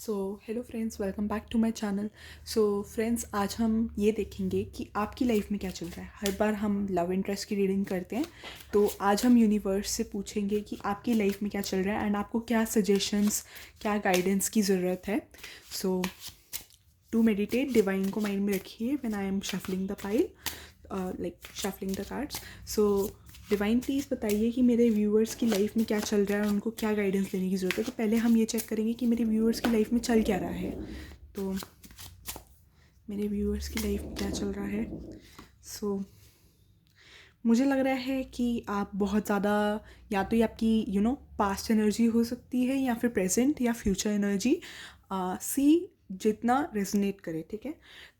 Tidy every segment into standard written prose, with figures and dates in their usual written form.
So hello friends, welcome back to my channel. So friends, आज हम ये देखेंगे कि आपकी लाइफ में क्या चल रहा है। हर बार हम लव इंटरेस्ट की रीडिंग करते हैं, तो आज हम यूनिवर्स से पूछेंगे कि आपकी लाइफ में क्या चल रहा है एंड आपको क्या सजेशंस, क्या गाइडेंस की ज़रूरत है। सो टू मेडिटेट, डिवाइन को माइंड में रखिए when I am shuffling the pile, like shuffling the cards. So divine please बताइए कि मेरे व्यूअर्स की लाइफ में क्या चल रहा है और उनको क्या गाइडेंस लेने की ज़रूरत है। तो पहले हम ये चेक करेंगे कि मेरे व्यूअर्स की लाइफ में चल क्या रहा है। तो मेरे व्यूअर्स की लाइफ में क्या चल रहा है। सो मुझे लग रहा है कि आप बहुत ज़्यादा, या तो ये आपकी पास्ट एनर्जी हो सकती है या फिर प्रेजेंट या फ्यूचर एनर्जी, सी जितना रेजोनेट करे, ठीक है।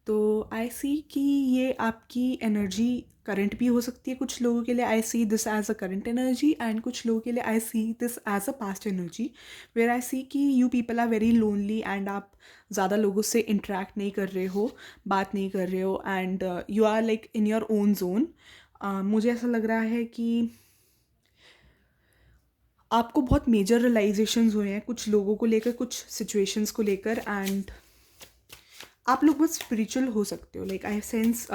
तो आई सी कि ये आपकी एनर्जी करंट भी हो सकती है। कुछ लोगों के लिए I see this as a current energy and कुछ लोगों के लिए I see this as a past energy, where I see कि you people are very lonely and आप ज़्यादा लोगों से इंटरेक्ट नहीं कर रहे हो, बात नहीं कर रहे हो and you are like in your own zone. मुझे ऐसा लग रहा है कि आपको बहुत मेजर रियलाइजेशंस हुए हैं कुछ लोगों को लेकर, कुछ सिचुएशंस को लेकर, एंड आप लोग बहुत स्पिरिचुअल हो सकते हो। लाइक आई सेंस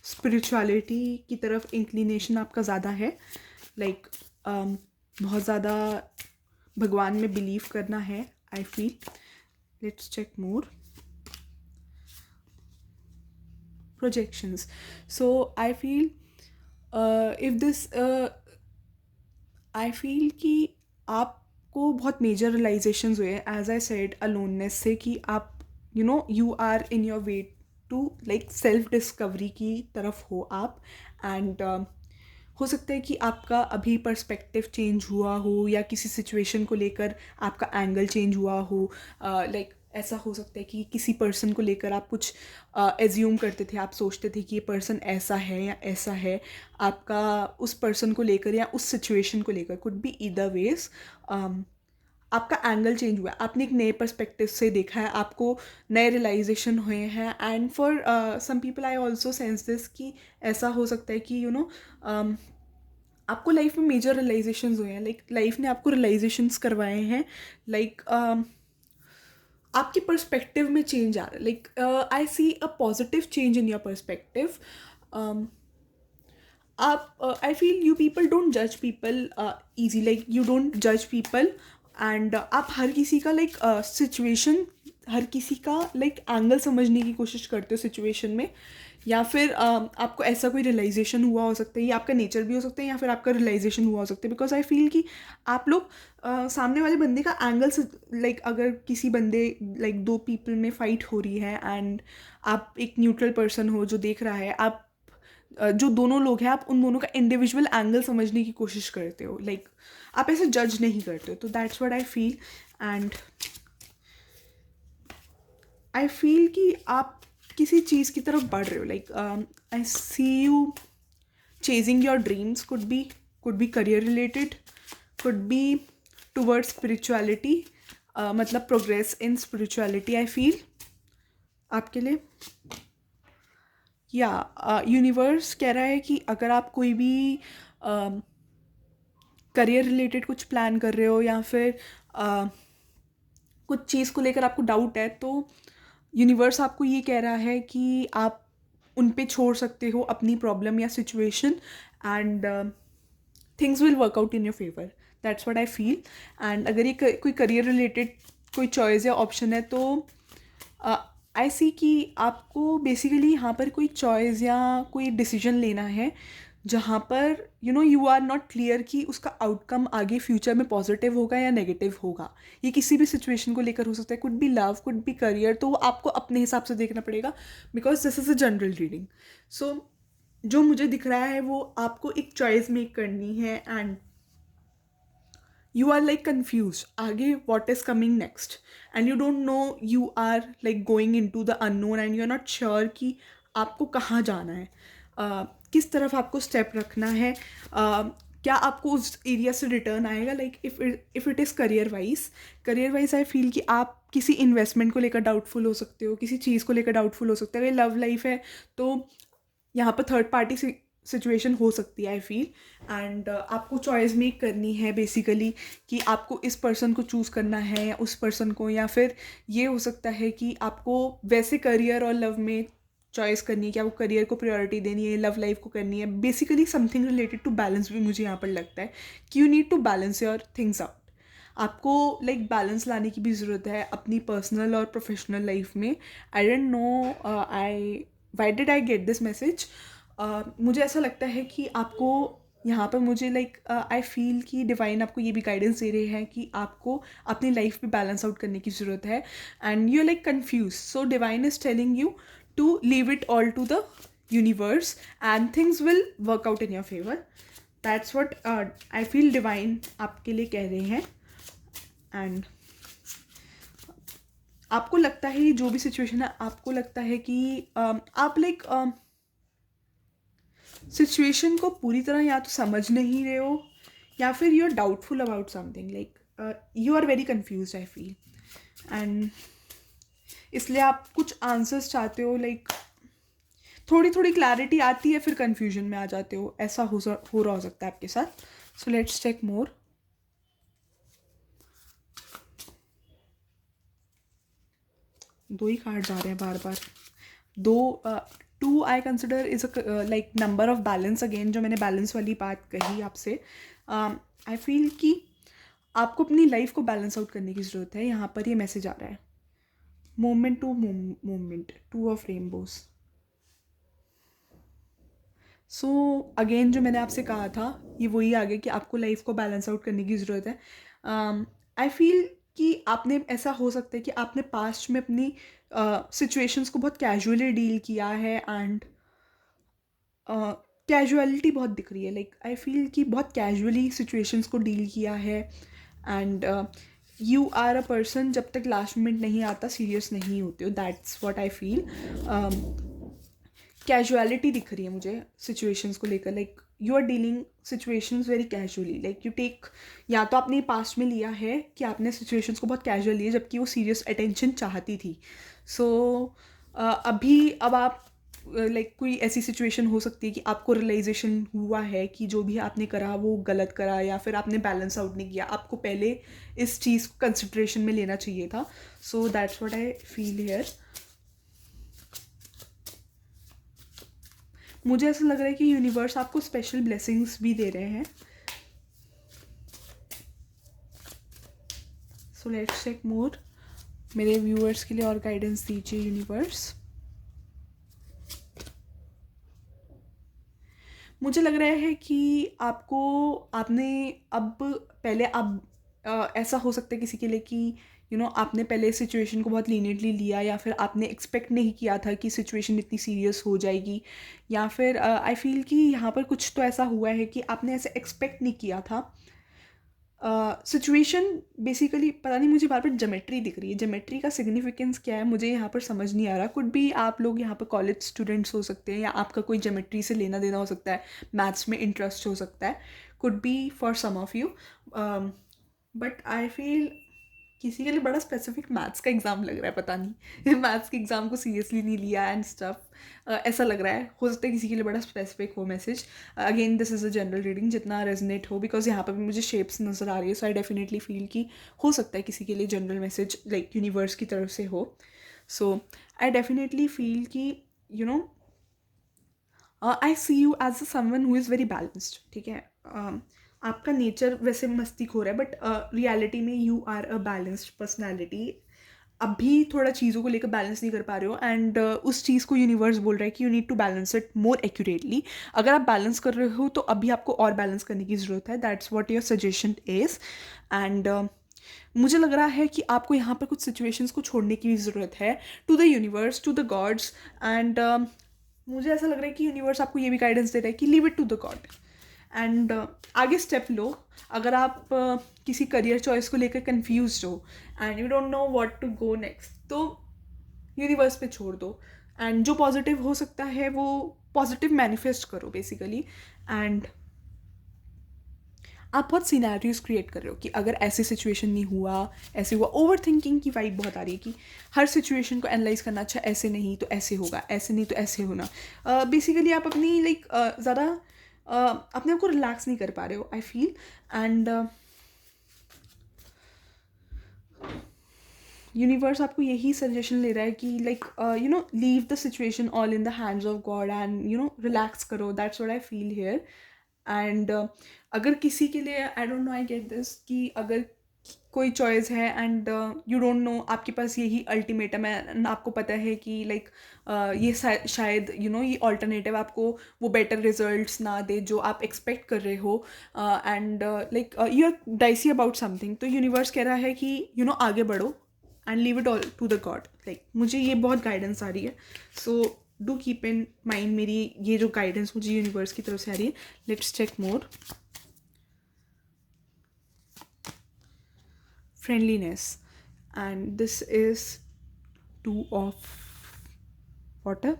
स्पिरिचुअलिटी की तरफ इंक्लिनेशन आपका ज़्यादा है। लाइक बहुत ज़्यादा भगवान में बिलीव करना है, I feel. Let's check more projections. So I feel if this I feel कि आपको बहुत मेजर रियलाइजेशंस हुए हैं, एज आई सेड, अलोननेस से, कि आप you are in your way to like self discovery की तरफ हो आप। एंड हो सकता है कि आपका अभी पर्सपेक्टिव चेंज हुआ हो या किसी सिचुएशन को लेकर आपका एंगल चेंज हुआ हो। लाइक ऐसा हो सकता है कि किसी पर्सन को लेकर आप कुछ एज्यूम करते थे, आप सोचते थे कि ये पर्सन ऐसा है या ऐसा है। आपका उस पर्सन को लेकर या उस सिचुएशन को लेकर, कुड बी ईदर वेज, आपका एंगल चेंज हुआ है। आपने एक नए पर्सपेक्टिव से देखा है, आपको नए रियलाइजेशन हुए हैं। And for some people I also sense this कि ऐसा हो सकता है कि आपको लाइफ में मेजर रियलाइजेशंस हुए हैं। लाइक लाइफ ने आपको रियलाइजेशंस करवाए हैं। लाइक आपके पर्सपेक्टिव में चेंज आ रहा है। Like I see a positive change in your perspective. आप I feel you people don't जज people easy, like you don't जज पीपल। एंड आप हर किसी का लाइक सिचुएशन, हर किसी का लाइक एंगल समझने की कोशिश करते हो सिचुएशन में। या फिर आपको ऐसा कोई रियलाइजेशन हुआ हो सकता है, ये आपका नेचर भी हो सकता है या फिर आपका रियलाइजेशन हुआ हो सकता है। बिकॉज आई फील कि आप लोग सामने वाले बंदे का एंगल से, लाइक अगर किसी बंदे, लाइक दो पीपल में फाइट हो रही है एंड आप एक न्यूट्रल पर्सन हो जो देख रहा है, आप जो दोनों लोग हैं, आप उन दोनों का इंडिविजुअल एंगल समझने की कोशिश करते हो। लाइक आप ऐसे जज नहीं करते हो। तो that's what I feel. And I feel कि आप किसी चीज़ की तरफ बढ़ रहे हो। Like I see you chasing your dreams, could be career related, could be towards spirituality, मतलब progress in spirituality I feel आपके लिए। या यूनिवर्स कह रहा है कि अगर आप कोई भी करियर रिलेटेड कुछ प्लान कर रहे हो या फिर कुछ चीज़ को लेकर आपको डाउट है, तो यूनिवर्स आपको ये कह रहा है कि आप उन पे छोड़ सकते हो अपनी प्रॉब्लम या situation, and things will work out in your favour. That's what I feel. And अगर ये कोई करियर रिलेटेड कोई चॉइस या ऑप्शन है, तो आई सी कि आपको बेसिकली यहाँ पर कोई चॉइस या कोई डिसीजन लेना है जहाँ पर यू आर नॉट क्लियर कि उसका आउटकम आगे फ्यूचर में पॉजिटिव होगा या नेगेटिव होगा। ये किसी भी सिचुएशन को लेकर हो सकता है, could be love, could be career. तो वो आपको अपने हिसाब से देखना पड़ेगा, because this is a general reading. So जो मुझे दिख रहा है वो आपको एक चॉइस मेक करनी है, and you are like confused आगे what is coming next, and you don't know, you are like going into the unknown and you're not sure कि आपको कहाँ जाना है, किस तरफ आपको स्टेप रखना है, क्या आपको उस एरिया से रिटर्न आएगा। Like if it is career wise I feel कि आप किसी इन्वेस्टमेंट को लेकर डाउटफुल हो सकते हो, किसी चीज़ को लेकर डाउटफुल हो सकते हो। अगर लव लाइफ है तो यहाँ पर थर्ड पार्टी से सिचुएशन हो सकती है आई फील। एंड आपको चॉइस मेक करनी है बेसिकली कि आपको इस पर्सन को चूज़ करना है या उस पर्सन को, या फिर ये हो सकता है कि आपको वैसे करियर और लव में चॉइस करनी है कि आपको करियर को प्रायोरिटी देनी है, लव लाइफ को करनी है। Basically something related to balance भी मुझे यहाँ पर लगता है कि you need to balance your things out. आपको लाइक बैलेंस लाने की भी ज़रूरत है अपनी पर्सनल और प्रोफेशनल लाइफ में। आई don't know why did I get this message. मुझे ऐसा लगता है कि आपको यहाँ पर मुझे लाइक आई फील कि डिवाइन आपको ये भी गाइडेंस दे रहे हैं कि आपको अपनी लाइफ में बैलेंस आउट करने की ज़रूरत है। And you are like confuse, so divine is telling you to leave it all to the universe and things will work out in your favour. That's what I feel divine आपके लिए कह रहे हैं। And आपको लगता है जो भी सिचुएशन है, आपको लगता है कि आप लाइक सिचुएशन को पूरी तरह या तो समझ नहीं रहे हो या फिर you are doubtful about something, like you are very confuse I feel. And इसलिए आप कुछ आंसर्स चाहते हो, लाइक थोड़ी थोड़ी क्लैरिटी आती है फिर कन्फ्यूजन में आ जाते हो। ऐसा हो रहा हो सकता है आपके साथ। So let's check more. दो ही कार्ड्स आ रहे हैं बार बार। दो two I consider is a like number of balance. Again जो मैंने बैलेंस वाली बात कही आपसे, आई फील कि आपको अपनी लाइफ को बैलेंस आउट करने की ज़रूरत है। यहाँ पर ये मैसेज आ रहा है, moment to moment, two of rainbows. So again जो मैंने आपसे कहा था ये वही आ गया कि आपको लाइफ को बैलेंस आउट करने की ज़रूरत है। आई फील कि आपने ऐसा हो सकता है कि आपने पास्ट में अपनी सिचुएशंस को बहुत कैजुअली डील किया है एंड कैजुअलिटी बहुत दिख रही है। लाइक आई फील कि बहुत कैजुअली सिचुएशंस को डील किया है and you are a person जब तक लास्ट मोमेंट नहीं आता सीरियस नहीं होते हो। That's what I feel. Casualty दिख रही है मुझे सिचुएशंस को लेकर। Like you are dealing situations very casually, like you take, या तो आपने पास्ट में लिया है कि आपने सिचुएशंस को बहुत कैजुअल लिया जबकि वो सीरियस अटेंशन चाहती थी। सो अब आप लाइक कोई ऐसी सिचुएशन हो सकती है कि आपको रियलाइजेशन हुआ है कि जो भी आपने करा वो गलत करा या फिर आपने बैलेंस आउट नहीं किया, आपको पहले इस चीज़ को कंसिड्रेशन में लेना चाहिए था। So that's what I feel here. मुझे ऐसा लग रहा है कि यूनिवर्स आपको स्पेशल ब्लेसिंग्स भी दे रहे हैं। सो लेट्स चेक मोर। मेरे व्यूअर्स के लिए और गाइडेंस दीजिए यूनिवर्स। मुझे लग रहा है कि आपने अब पहले अब ऐसा हो सकता है किसी के लिए कि आपने पहले सिचुएशन को बहुत लीनियंटली लिया या फिर आपने एक्सपेक्ट नहीं किया था कि सिचुएशन इतनी सीरियस हो जाएगी, या फिर आई फील कि यहाँ पर कुछ तो ऐसा हुआ है कि आपने ऐसे एक्सपेक्ट नहीं किया था। सिचुएशन बेसिकली पता नहीं, मुझे बार बार ज्योमेट्री दिख रही है। ज्योमेट्री का सिग्निफिकेंस क्या है मुझे यहाँ पर समझ नहीं आ रहा। कुड भी आप लोग यहाँ पर कॉलेज स्टूडेंट्स हो सकते हैं या आपका कोई ज्योमेट्री से लेना देना हो सकता है, मैथ्स में इंटरेस्ट हो सकता है, could be for some of you. But I feel किसी के लिए बड़ा स्पेसिफिक मैथ्स का एग्ज़ाम लग रहा है, पता नहीं मैथ्स के एग्ज़ाम को सीरियसली नहीं लिया एंड स्टफ। ऐसा लग रहा है, हो सकता है किसी के लिए बड़ा स्पेसिफिक हो message. Again this is a general reading, जितना रेजनेट हो, बिकॉज यहाँ पर भी मुझे शेप्स नज़र आ रही है। सो आई डेफिनेटली फील कि हो सकता है किसी के लिए जनरल मैसेज लाइक यूनिवर्स की तरफ से हो। सो आई डेफिनेटली फील कि I see you as a someone who is very balanced. ठीक है, आपका नेचर वैसे मस्तीखोर है बट रियलिटी में you are a balanced personality. अभी थोड़ा चीज़ों को लेकर बैलेंस नहीं कर पा रहे हो एंड उस चीज़ को यूनिवर्स बोल रहा है कि you need to balance it more accurately. अगर आप बैलेंस कर रहे हो तो अभी आपको और बैलेंस करने की ज़रूरत है। That's what your suggestion is. And मुझे लग रहा है कि आपको यहाँ पर कुछ सिचुएशंस को छोड़ने की भी ज़रूरत है, to the universe, to the gods. And मुझे ऐसा लग रहा है कि यूनिवर्स आपको ये भी गाइडेंस दे रहा है कि leave it to the god and आगे स्टेप लो। अगर आप किसी करियर चॉइस को लेकर कंफ्यूज हो and you don't know what to go next, तो यूनिवर्स पे छोड़ दो एंड जो पॉजिटिव हो सकता है वो पॉजिटिव मैनिफेस्ट करो बेसिकली। एंड आप बहुत सिनेरियोज क्रिएट कर रहे हो कि अगर ऐसी सिचुएशन नहीं हुआ, ऐसे हुआ। ओवर थिंकिंग की वाइब बहुत आ रही है कि हर सिचुएशन को एनालाइज करना, अच्छा ऐसे नहीं तो ऐसे होगा, ऐसे नहीं तो ऐसे होना। बेसिकली आप अपनी ज़्यादा अपने आप को रिलैक्स नहीं कर पा रहे हो, आई फील। एंड यूनिवर्स आपको यही सजेशन ले रहा है कि leave the situation all in the hands of God and relax करो। That's what I feel here. And अगर किसी के लिए, I don't know, I get this कि अगर कोई चॉइस है एंड यू डोंट नो, आपके पास यही अल्टीमेटम है and आपको पता है कि ये शायद ये ऑल्टरनेटिव आपको वो बेटर रिजल्ट्स ना दे जो आप एक्सपेक्ट कर रहे हो, and you are dicey about something, तो यूनिवर्स कह रहा है कि आगे बढ़ो and leave it all to the god. मुझे ये बहुत गाइडेंस आ रही है, so do keep in mind मेरी ये जो गाइडेंस मुझे यूनिवर्स की तरफ से आ रही है। Let's check more. Friendliness, and this is 2 of water.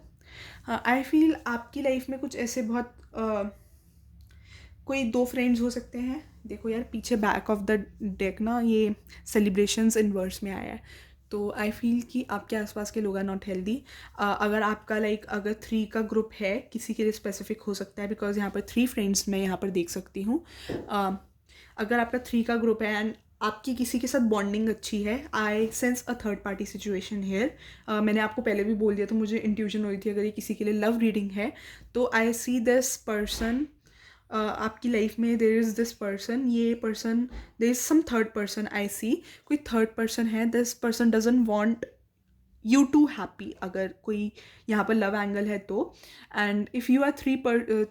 I feel आपकी लाइफ में कुछ ऐसे बहुत कोई 2 फ्रेंड्स हो सकते हैं। देखो यार, पीछे बैक ऑफ द डेक ना ये सेलिब्रेशंस इन वर्स में आया है, तो आई फील कि आपके आसपास के लोग आर नॉट हेल्दी। अगर आपका अगर 3 का ग्रुप है, किसी के लिए स्पेसिफिक हो सकता है, बिकॉज यहाँ पर 3 फ्रेंड्स मैं यहाँ पर देख सकती हूँ। अगर आपका 3 का ग्रुप है एंड आपकी किसी के साथ बॉन्डिंग अच्छी है, I sense a third party situation here. मैंने आपको पहले भी बोल दिया, तो मुझे इंट्यूशन हुई थी अगर ये किसी के लिए लव रीडिंग है, तो आई सी दिस पर्सन आपकी लाइफ में। देयर इज़ दिस पर्सन, ये person, there is some third person I see. कोई थर्ड पर्सन है, this person doesn't want you to happy, अगर कोई यहाँ पर लव एंगल है तो। And if you are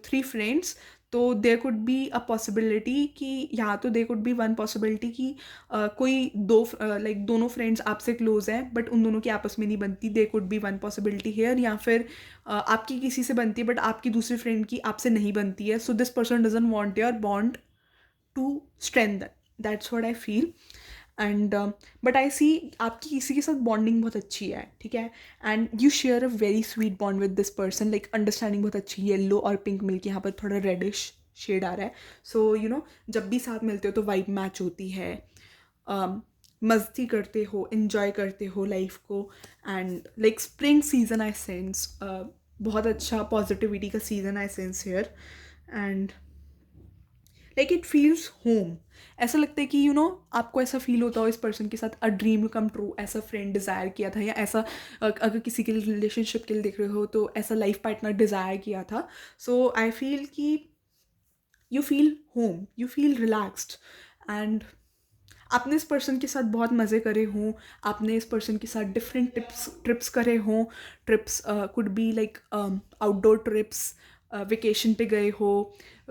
3 friends, तो there could be a possibility कि यहाँ तो there could be one possibility कि कोई दोनों फ्रेंड्स आपसे क्लोज हैं बट उन दोनों की आपस में नहीं बनती। There could be one possibility here. या फिर आपकी किसी से बनती है बट आपकी दूसरी फ्रेंड की आपसे नहीं बनती है, so this person doesn't want your bond to strengthen. That's what I feel. And but I see आपकी किसी के साथ बॉन्डिंग बहुत अच्छी है, ठीक है, and you share a very sweet bond with this person. Understanding बहुत अच्छी, येलो और पिंक मिलके यहाँ पर थोड़ा रेडिश शेड आ रहा है। सो जब भी साथ मिलते हो तो वाइब मैच होती है, मस्ती करते हो, इन्जॉय करते हो लाइफ को। And spring season I sense, बहुत अच्छा पॉजिटिविटी का season I sense here. And it feels home. ऐसा लगता है कि आपको ऐसा फील होता हो इस पर्सन के साथ अ ड्रीम कम ट्रू, ऐसा फ्रेंड डिज़ायर किया था, या ऐसा अगर किसी के लिए रिलेशनशिप के लिए देख रहे हो तो ऐसा लाइफ पार्टनर डिज़ायर किया था। सो आई फील कि you feel home, you feel relaxed, and आपने इस पर्सन के साथ बहुत मज़े करे हों, आपने इस पर्सन के साथ डिफरेंट ट्रिप्स करे हों। Trips could be outdoor trips, vacation पे गए हो,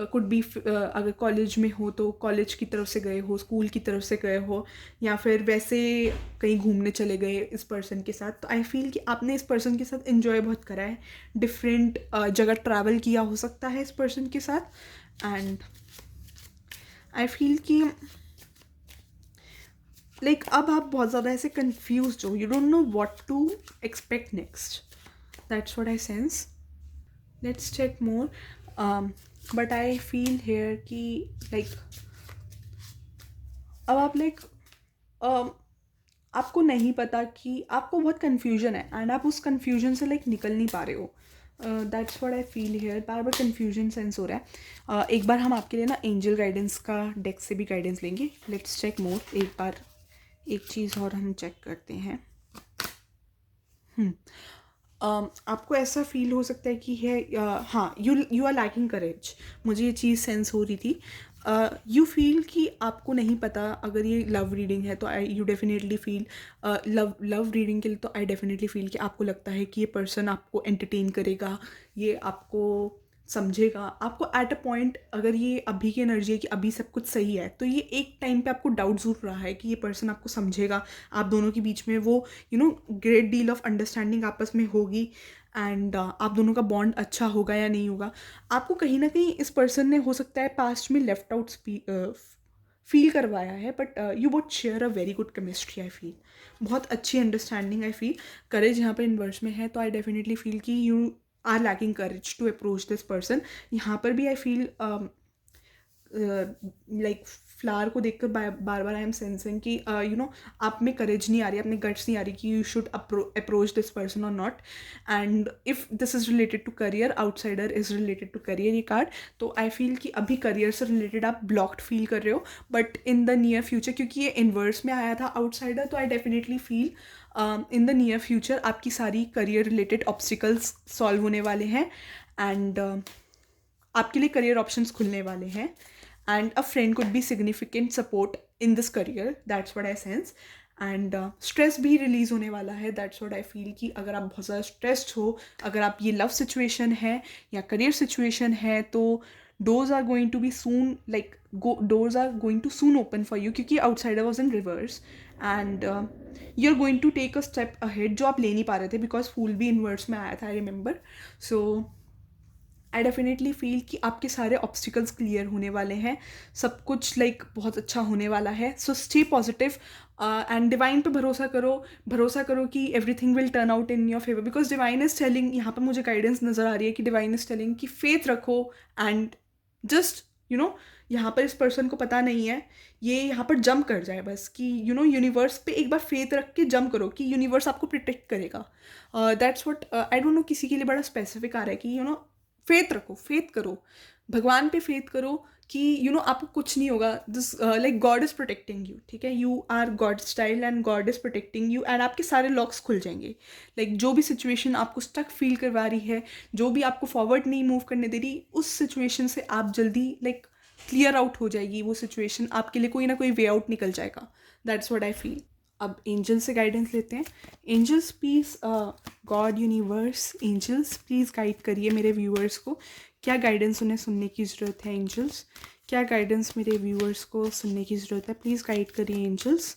कुड बी अगर कॉलेज में हो तो कॉलेज की तरफ से गए हो, स्कूल की तरफ से गए हो, या फिर वैसे कहीं घूमने चले गए इस पर्सन के साथ। तो आई फील कि आपने इस पर्सन के साथ इन्जॉय बहुत करा है, डिफरेंट जगह ट्रैवल किया हो सकता है इस पर्सन के साथ। एंड आई फील कि अब आप बहुत ज़्यादा ऐसे कन्फ्यूज हो, you don't know what to expect next. That's what I sense. Let's check more. But I feel here कि अब आप आपको नहीं पता कि आपको बहुत कन्फ्यूजन है एंड आप उस कन्फ्यूजन से निकल नहीं पा रहे हो। That's what I feel here. बार बार कन्फ्यूजन सेंस हो रहा है। एक बार हम आपके लिए ना एंजल गाइडेंस का डेक से भी गाइडेंस लेंगे। लेट्स चेक मोर। एक बार एक चीज़ और हम चेक करते हैं। आपको ऐसा फील हो सकता है कि है हाँ, यू आर लैकिंग करेज। मुझे ये चीज़ सेंस हो रही थी। यू फील कि आपको नहीं पता, अगर ये लव रीडिंग है तो you definitely feel love reading के लिए तो आई डेफिनेटली फील कि आपको लगता है कि ये पर्सन आपको एंटरटेन करेगा, ये आपको समझेगा। आपको एट अ पॉइंट, अगर ये अभी की एनर्जी है कि अभी सब कुछ सही है, तो ये एक टाइम पे आपको डाउट ज़रूर रहा है कि ये पर्सन आपको समझेगा, आप दोनों के बीच में वो ग्रेट डील ऑफ अंडरस्टैंडिंग आपस में होगी, एंड आप दोनों का बॉन्ड अच्छा होगा या नहीं होगा। आपको कहीं ना कहीं इस पर्सन ने हो सकता है पास्ट में लेफ्ट आउट फील करवाया है, but you would share a very good chemistry. I feel बहुत अच्छी अंडरस्टैंडिंग। आई फील करेज यहाँ पर इनवर्स में है, तो आई डेफिनेटली फील कि you are lacking courage to approach this person. यहाँ पर भी आई फील लाइक फ्लावर को देखकर बार बार आई एम सेंसिंग कि आप में करेज नहीं आ रही, अपने गट्स नहीं आ रही कि you should approach this person or not. And if this is related to career, outsider is related to career ये कार्ड. तो आई फील कि अभी करियर से रिलेटेड आप ब्लॉक्ड फील कर रहे हो, but in the near future, क्योंकि ये इन्वर्स में आया था आउटसाइडर, तो I definitely feel in the near future आपकी सारी करियर रिलेटेड ऑब्स्टिकल्स सॉल्व होने वाले हैं. एंड आपके लिए करियर ऑप्शंस खुलने वाले हैं. And a friend could be significant support in this career, that's what I sense. And stress भी रिलीज होने वाला है, दैट्स व्हाट आई फील कि अगर आप बहुत ज़्यादा स्ट्रेस्ड हो, अगर आप ये लव सिचुएशन है या करियर सिचुएशन है, तो doors are going to be soon, like doors are going to soon open for you, क्योंकि outsider was in reverse. And you're going to take a step ahead जो आप ले नहीं पा रहे थे, because फूल भी inverse में आया था, I remember. So I definitely feel कि आपके सारे ऑब्स्टिकल्स क्लियर होने वाले हैं, सब कुछ लाइक बहुत अच्छा होने वाला है. So stay positive and divine पे भरोसा करो कि everything will turn out in your favour, because divine is telling, यहाँ पर मुझे गाइडेंस नज़र आ रही है कि डिवाइन इज टेलिंग कि फेथ रखो. एंड जस्ट यहाँ पर इस पर्सन को पता नहीं है, ये यहाँ पर जंप कर जाए बस कि यूनिवर्स पे एक बार फेथ रख के जंप करो कि यूनिवर्स आपको प्रोटेक्ट करेगा. That's what I don't no, किसी के लिए बड़ा स्पेसिफिक आ रहा है कि फेथ रखो, फेथ करो, भगवान पे फेथ करो कि आपको कुछ नहीं होगा. This like god is protecting you, ठीक है, you are god style and god is protecting you. And आपके सारे लॉक्स खुल जाएंगे. लाइक जो भी सिचुएशन आपको स्टक फील करवा रही है, जो भी आपको फॉरवर्ड नहीं मूव करने दे रही, उस सिचुएशन से आप जल्दी लाइक क्लियर आउट हो जाएगी वो सिचुएशन, आपके लिए कोई ना कोई वे आउट निकल जाएगा. That's what I feel. अब एंजल से गाइडेंस लेते हैं. Angels please, God, universe, angels please guide करिए मेरे व्यूअर्स को. क्या गाइडेंस उन्हें सुनने की ज़रूरत है एंजल्स? क्या गाइडेंस मेरे व्यूअर्स को सुनने की ज़रूरत है? प्लीज़ गाइड करिए एंजल्स.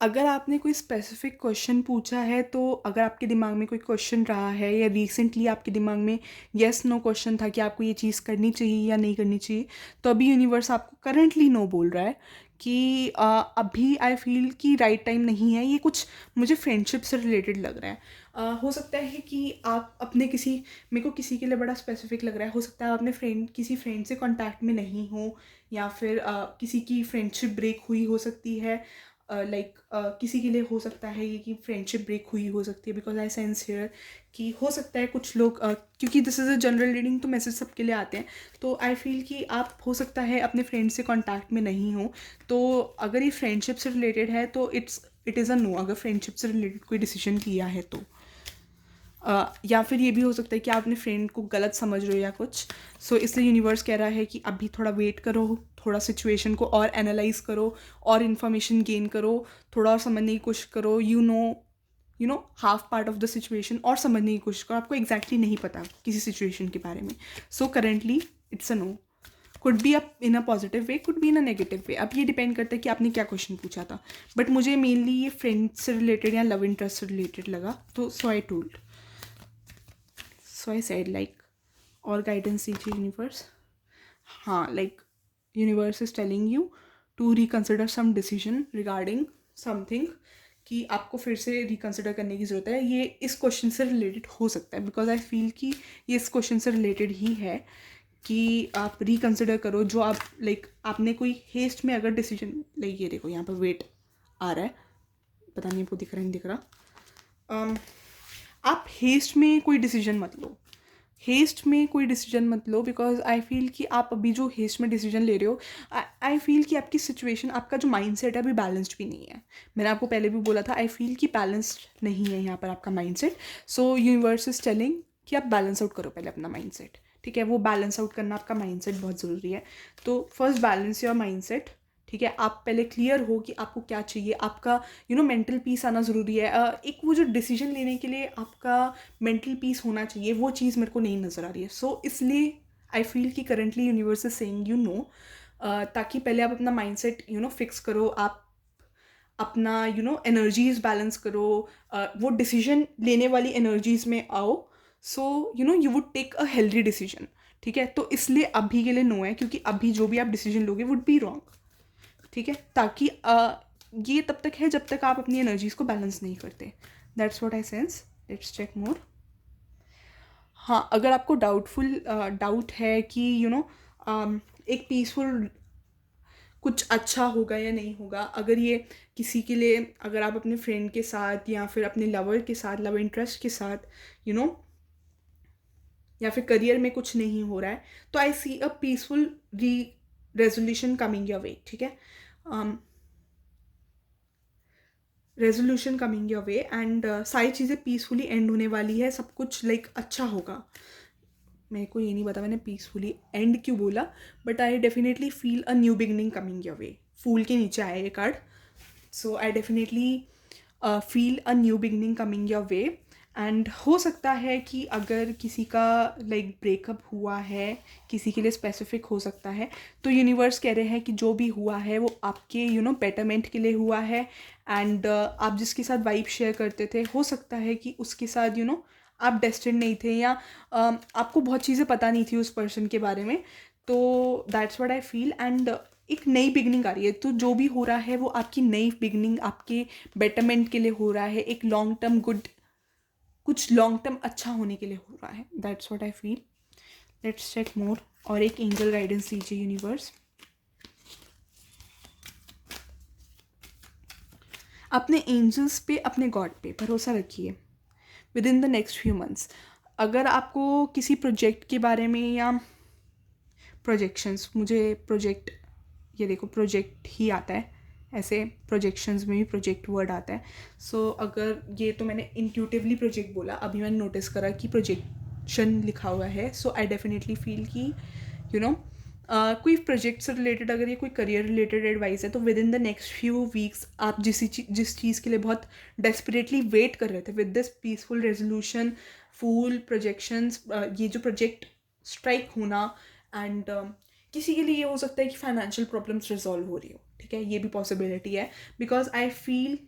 अगर आपने कोई स्पेसिफिक क्वेश्चन पूछा है, तो अगर आपके दिमाग में कोई क्वेश्चन रहा है या रिसेंटली आपके दिमाग में येस नो क्वेश्चन था कि आपको ये चीज़ करनी चाहिए या नहीं करनी चाहिए, तो अभी यूनिवर्स आपको करंटली नो बोल रहा है कि अभी आई फील कि राइट टाइम नहीं है. ये कुछ मुझे फ्रेंडशिप से रिलेटेड लग रहा है. हो सकता है कि आप अपने मेरे को किसी के लिए बड़ा स्पेसिफिक लग रहा है, हो सकता है आप अपने किसी फ्रेंड से कांटेक्ट में नहीं हो, या फिर किसी की फ्रेंडशिप ब्रेक हुई हो सकती है. किसी के लिए हो सकता है ये कि फ्रेंडशिप ब्रेक हुई हो सकती है, बिकॉज आई सेंस हियर कि हो सकता है कुछ लोग, क्योंकि this is a general reading, तो मैसेज सबके लिए आते हैं. तो आई फील कि आप हो सकता है अपने फ्रेंड से कांटेक्ट में नहीं हो. तो अगर ये फ्रेंडशिप से रिलेटेड है तो इट इज़ अ नो. अगर फ्रेंडशिप से रिलेटेड कोई डिसीजन किया है तो या फिर ये भी हो सकता है कि आप अपने फ्रेंड को गलत समझ रहे हो या कुछ. सो इसलिए यूनिवर्स कह रहा है कि अभी थोड़ा वेट करो, थोड़ा सिचुएशन को और एनालाइज करो, और इन्फॉर्मेशन गेन करो, थोड़ा और समझने की कोशिश करो. You know half part of the situation और समझने की कोशिश करो. आपको एग्जैक्टली नहीं पता किसी सिचुएशन के बारे में. So currently it's a no. Could be up in a positive way, could be in a negative way. अब ये डिपेंड करता है कि आपने क्या क्वेश्चन पूछा था. बट मुझे मेनली ये फ्रेंड से रिलेटेड या लव इंटरेस्ट से रिलेटेड लगा, तो so I told. So I said like और गाइडेंस दीजिए यूनिवर्स. हाँ, like universe is telling you to reconsider some decision regarding something, कि आपको फिर से रिकन्सिडर करने की ज़रूरत है. ये इस क्वेश्चन से रिलेटेड हो सकता है, बिकॉज आई फील कि ये इस क्वेश्चन से रिलेटेड ही है कि आप रिकन्सिडर करो जो आप आपने कोई हेस्ट में अगर डिसीजन, ये देखो यहाँ पर वेट आ रहा है, पता नहीं आपको दिख रहा है नहीं दिख रहा. आप हेस्ट में कोई डिसीजन मत लो. बिकॉज आई फील कि आप अभी जो हेस्ट में डिसीजन ले रहे हो, आई फील कि आपकी सिचुएशन, आपका जो माइंड सेट है अभी बैलेंस्ड भी नहीं है. मैंने आपको पहले भी बोला था, आई फील कि बैलेंस्ड नहीं है यहाँ पर आपका mind set. So universe is telling कि आप बैलेंस आउट करो पहले अपना माइंड सेट, ठीक है. वो बैलेंस आउट करना आपका माइंड सेट बहुत ज़रूरी है. तो first balance your mind set, ठीक है. आप पहले क्लियर हो कि आपको क्या चाहिए. आपका मेंटल पीस आना ज़रूरी है. एक वो जो डिसीजन लेने के लिए आपका मेंटल पीस होना चाहिए, वो चीज़ मेरे को नहीं नज़र आ रही है. सो इसलिए आई फील कि करेंटली यूनिवर्स इज सेइंग ताकि पहले आप अपना माइंड सेट फिक्स करो. आप अपना एनर्जीज बैलेंस करो, वो डिसीजन लेने वाली एनर्जीज में आओ. So you would take a healthy decision, ठीक है. तो इसलिए अभी के लिए नो है, क्योंकि अभी जो भी आप डिसीजन लोगे वुड बी रॉन्ग, ठीक है. ताकि ये तब तक है जब तक आप अपनी एनर्जीज को बैलेंस नहीं करते. That's what I sense. Let's check more. हाँ, अगर आपको डाउट है कि एक पीसफुल कुछ अच्छा होगा या नहीं होगा, अगर ये किसी के लिए, अगर आप अपने फ्रेंड के साथ या फिर अपने लवर के साथ, लव इंटरेस्ट के साथ, यू नो या फिर करियर में कुछ नहीं हो रहा है, तो आई सी अ पीसफुल री रेजोल्यूशन कमिंग योर वे, ठीक है। Resolution coming your way and सारी चीज़ें पीसफुली एंड होने वाली है, सब कुछ लाइक अच्छा होगा। मेरे को ये नहीं पता मैंने पीसफुली एंड क्यों बोला, but I definitely feel a new beginning coming your way. फूल के नीचे आया ये card, so I definitely feel a new beginning coming your way. And हो सकता है कि अगर किसी का लाइक ब्रेकअप हुआ है, किसी के लिए स्पेसिफिक हो सकता है, तो यूनिवर्स कह रहे हैं कि जो भी हुआ है वो आपके बेटरमेंट के लिए हुआ है। एंड आप जिसके साथ वाइब शेयर करते थे, हो सकता है कि उसके साथ आप डेस्टिन्ड नहीं थे, या आपको बहुत चीज़ें पता नहीं थी उस पर्सन के बारे में। तो that's what I feel. And एक नई बिगनिंग आ रही है, तो जो भी हो रहा है वो आपकी नई बिगनिंग, आपके बेटरमेंट के लिए हो रहा है, एक लॉन्ग टर्म कुछ लॉन्ग टर्म अच्छा होने के लिए हो रहा है। That's what I feel. Let's check more. और एक एंजल गाइडेंस दीजिए यूनिवर्स। अपने एंजल्स पे, अपने गॉड पे भरोसा रखिए within the next few months. अगर आपको किसी प्रोजेक्ट के बारे में या प्रोजेक्शंस, मुझे प्रोजेक्ट, ये देखो प्रोजेक्ट ही आता है, ऐसे प्रोजेक्शंस में भी प्रोजेक्ट वर्ड आता है। सो अगर ये तो मैंने इंट्यूटिवली प्रोजेक्ट बोला, अभी मैंने नोटिस करा कि प्रोजेक्शन लिखा हुआ है। सो आई डेफिनेटली फील कि यू नो कोई प्रोजेक्ट से रिलेटेड, अगर ये कोई करियर रिलेटेड एडवाइस है, तो within the next few weeks आप जिस चीज़ के लिए बहुत डेस्परेटली वेट कर रहे थे, with this peaceful resolution, full projections, ये जो प्रोजेक्ट स्ट्राइक होना। एंड किसी के लिए ये हो सकता है कि फाइनेंशियल प्रॉब्लम्स रिजॉल्व हो रही हो, ठीक है, ये भी पॉसिबिलिटी है। Because I feel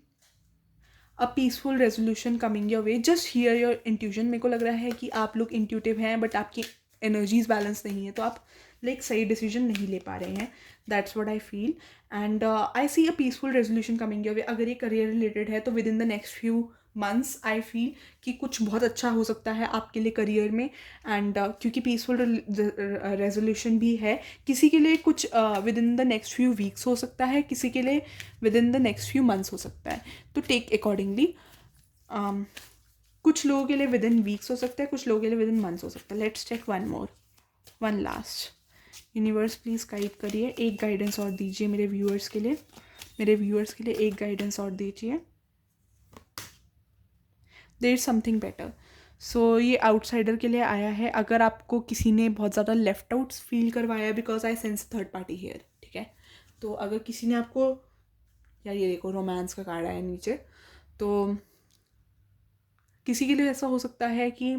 a peaceful resolution coming your way. Just here your intuition. मेरे को लग रहा है कि आप लोग इंट्यूटिव हैं, बट आपकी एनर्जीज बैलेंस नहीं है, तो आप लाइक सही डिसीजन नहीं ले पा रहे हैं। That's what I feel. And I see a peaceful resolution coming your way. अगर ये करियर रिलेटेड है, तो within the next few months I feel कि कुछ बहुत अच्छा हो सकता है आपके लिए करियर में। एंड क्योंकि पीसफुल रेजोल्यूशन भी है, किसी के लिए कुछ with in the next few weeks हो सकता है, किसी के लिए with in the next few months हो सकता है। तो टेक अकॉर्डिंगली। कुछ लोगों के लिए विद इन वीक्स हो सकता है, कुछ लोगों के लिए विद इन मंथ्स हो सकता है। Let's check one more, one last. Universe please guide करिए, एक गाइडेंस और दीजिए मेरे व्यूअर्स के लिए। मेरे व्यूअर्स के लिए एक गाइडेंस और दीजिए। There is something better. So ये आउटसाइडर के लिए आया है। अगर आपको किसी ने बहुत ज़्यादा लेफ्ट आउट फील करवाया, because I sense third party here, ठीक है। तो अगर किसी ने आपको, यार ये देखो रोमांस का कार्ड आया नीचे, तो किसी के लिए ऐसा हो सकता है कि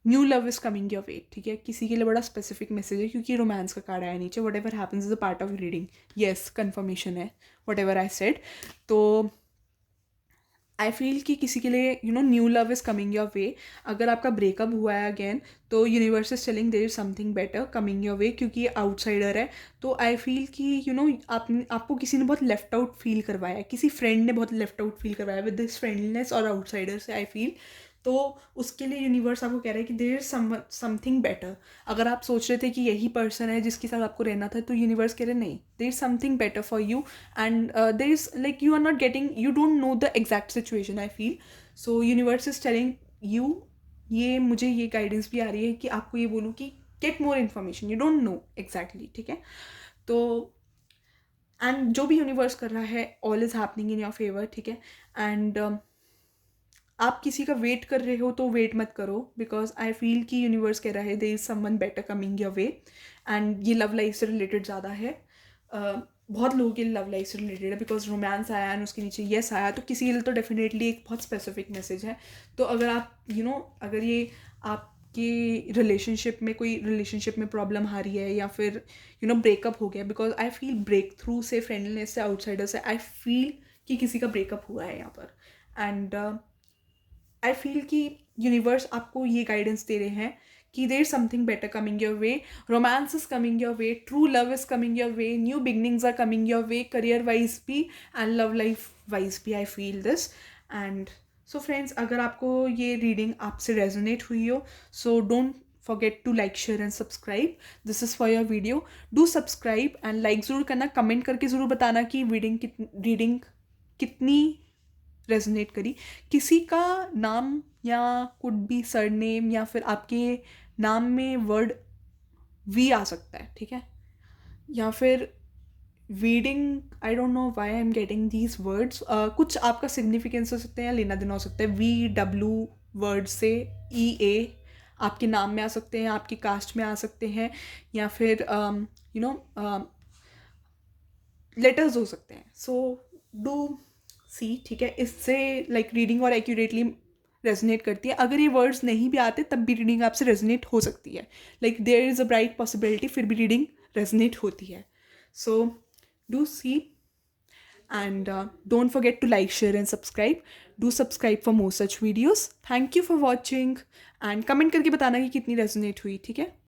new love is coming your वे, ठीक है। किसी के लिए बड़ा स्पेसिफिक मैसेज है, क्योंकि रोमांस का कार्ड आया नीचे। Whatever happens is a part of reading. Yes, confirmation है वट एवर आई सेड। तो आई फील कि किसी के लिए new love is coming your way. अगर आपका ब्रेकअप हुआ है अगेन, तो universe is telling there is something better coming your way, क्योंकि ये आउटसाइडर है। तो आई फील कि आपको किसी ने बहुत लेफ्ट आउट फील करवाया है, किसी फ्रेंड ने बहुत लेफ्ट आउट फील करवाया विद दिस फ्रेंडलीनेस और आउटसाइडर से, आई फील। तो उसके लिए यूनिवर्स आपको कह रहा है कि देयर इज समथिंग बेटर। अगर आप सोच रहे थे कि यही पर्सन है जिसके साथ आपको रहना था, तो यूनिवर्स कह रहे नहीं, there is something better for you. And there is like you are not getting, you don't know the exact situation, I feel. So universe is telling you, ये मुझे ये गाइडेंस भी आ रही है कि आपको ये बोलूँ कि get more information, you don't know exactly, ठीक है। तो एंड जो भी यूनिवर्स कर रहा है, all is happening in your favour, ठीक है। एंड आप किसी का वेट कर रहे हो, तो वेट मत करो, बिकॉज आई फील कि यूनिवर्स कह रहा है there is someone better coming your way. And ये लव लाइफ से रिलेटेड ज़्यादा है। बहुत लोगों के लिए लव लाइफ से रिलेटेड है, बिकॉज रोमांस आया एंड उसके नीचे येस आया, तो किसी के लिए तो डेफिनेटली एक बहुत स्पेसिफिक मैसेज है। तो अगर आप अगर ये आपके रिलेशनशिप में, कोई रिलेशनशिप में प्रॉब्लम आ रही है, या फिर ब्रेकअप हो गया, because I feel break through से, फ्रेंडलीनेस से, आउटसाइडर से, आई फील कि किसी का ब्रेकअप हुआ है यहाँ पर। एंड आई फील कि यूनिवर्स आपको ये गाइडेंस दे रहे हैं कि there is something better coming your way, romance is coming your way, true love is coming your way, new beginnings are coming your way, career wise भी and love life wise भी, I feel this. And so friends, अगर आपको ये reading आपसे resonate हुई हो, so don't forget to like, share and subscribe. This is for your video. Do subscribe and like ज़रूर करना, कमेंट करके ज़रूर बताना कि रीडिंग कितनी रेजोनेट करी. किसी का नाम या कुड बी सरनेम या फिर आपके नाम में वर्ड वी आ सकता है, ठीक है, या फिर weeding, I don't know why I am getting these words. कुछ आपका सिग्निफिकेंस हो सकते हैं या लेना देना हो सकता है. वी डब्ल्यू वर्ड से ई ए आपके नाम में आ सकते हैं, आपकी कास्ट में आ सकते हैं, या फिर यू नो लेटर्स हो सकते हैं. सो डू सी, ठीक है, इससे लाइक रीडिंग और एक्यूरेटली रेजोनेट करती है. अगर ये वर्ड्स नहीं भी आते तब भी रीडिंग आपसे रेजोनेट हो सकती है. Like there is a bright possibility फिर भी रीडिंग रेजोनेट होती है. सो do see, and don't forget to like, share and subscribe. Do subscribe for more such videos. Thank you for watching and comment करके बताना कि कितनी रेजोनेट हुई, ठीक है.